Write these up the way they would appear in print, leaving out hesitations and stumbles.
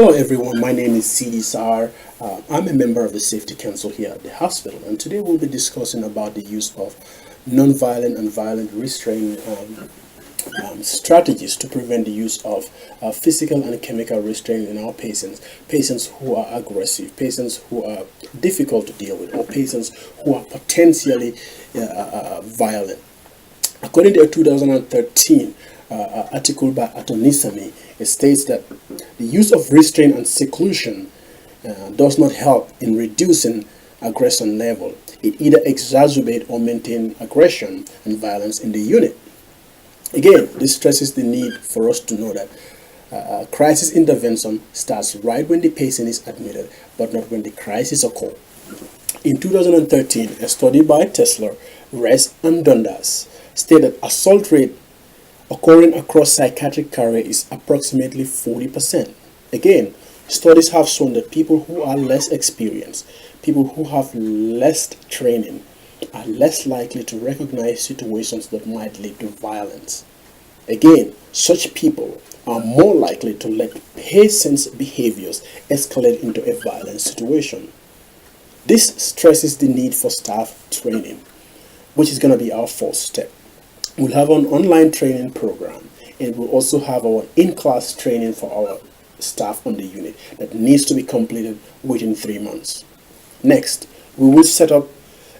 Hello everyone, my name is CDSR. I'm a member of the Safety Council here at the hospital, and today we'll be discussing about the use of non-violent and violent restraint strategies to prevent the use of physical and chemical restraint in our patients who are aggressive, patients who are difficult to deal with, or patients who are potentially violent. According to a 2013 article by Antonysamy, it states that the use of restraint and seclusion does not help in reducing aggression level. It either exacerbates or maintains aggression and violence in the unit. Again, this stresses the need for us to know that crisis intervention starts right when the patient is admitted, but not when the crisis occurs. In 2013, a study by Zeller, Rest, and Dundas stated assault rate occurring across psychiatric career is approximately 40%. Again, studies have shown that people who are less experienced, people who have less training, are less likely to recognize situations that might lead to violence. Again, such people are more likely to let patients' behaviors escalate into a violent situation. This stresses the need for staff training, which is going to be our first step. We'll have an online training program, and we'll also have our in-class training for our staff on the unit that needs to be completed within 3 months. Next, we will set up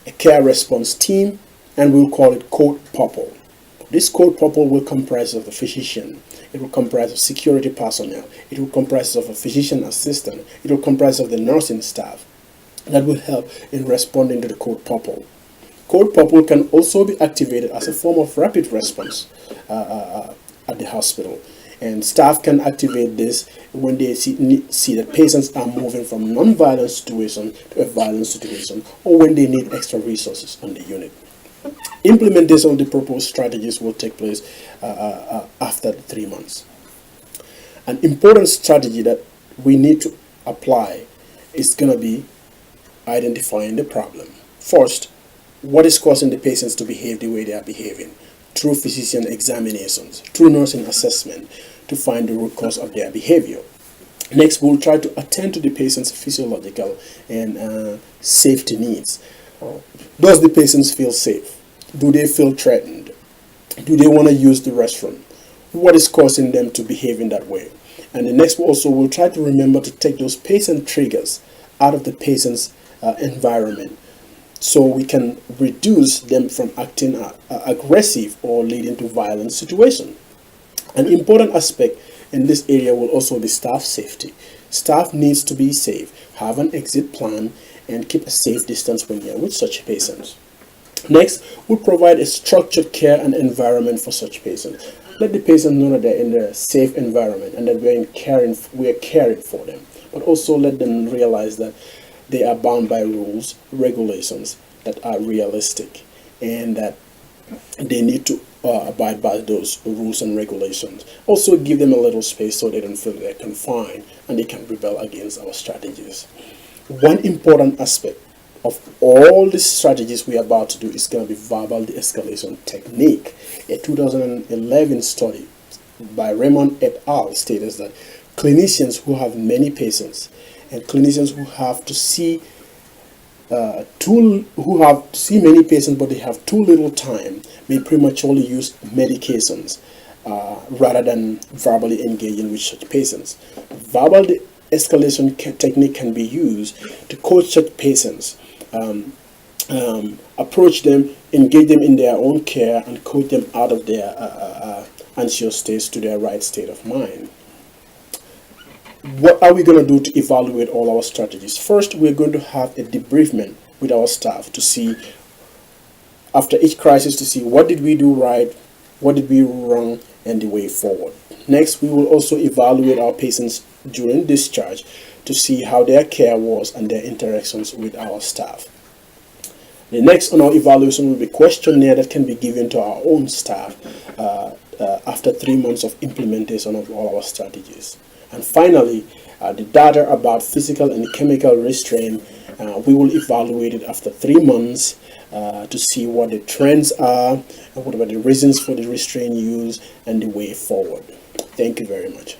a care response team, and we'll call it Code Purple. This Code Purple will comprise of a physician, it will comprise of security personnel, it will comprise of a physician assistant, it will comprise of the nursing staff that will help in responding to the Code Purple. Code Purple can also be activated as a form of rapid response at the hospital, and staff can activate this when they see that patients are moving from non-violent situation to a violent situation, or when they need extra resources on the unit. Implementation of the proposed strategies will take place after 3 months. An important strategy that we need to apply is going to be identifying the problem. First, what is causing the patients to behave the way they are behaving? Through physician examinations, through nursing assessment, to find the root cause of their behavior. Next, we'll try to attend to the patient's physiological and safety needs. Does the patients feel safe? Do they feel threatened? Do they want to use the restroom? What is causing them to behave in that way? And the next, we'll try to remember to take those patient triggers out of the patient's environment, so we can reduce them from acting aggressive or leading to violent situation. An important aspect in this area will also be staff safety. Staff needs to be safe, have an exit plan, and keep a safe distance when you're with such patients. Next, we'll provide a structured care and environment for such patients. Let the patient know that they're in a safe environment and that we're caring for them, but also let them realize that they are bound by rules, regulations that are realistic, and that they need to abide by those rules and regulations. Also give them a little space so they don't feel they're confined and they can rebel against our strategies. One important aspect of all the strategies we are about to do is going to be verbal de-escalation technique. A 2011 study by Raymond et al. Stated that clinicians who have many patients and clinicians who have to see many patients but they have too little time may prematurely use medications rather than verbally engaging with such patients. Verbal de-escalation technique can be used to coach such patients, approach them, engage them in their own care, and coach them out of their anxious states to their right state of mind. What are we going to do to evaluate all our strategies? First, we're going to have a debriefment with our staff to see, after each crisis, to see what did we do right, what did we do wrong, and the way forward. Next, we will also evaluate our patients during discharge to see how their care was and their interactions with our staff. The next on our evaluation will be a questionnaire that can be given to our own staff after 3 months of implementation of all our strategies. And finally, the data about physical and chemical restraint, we will evaluate it after 3 months to see what the trends are, and what are the reasons for the restraint use, and the way forward. Thank you very much.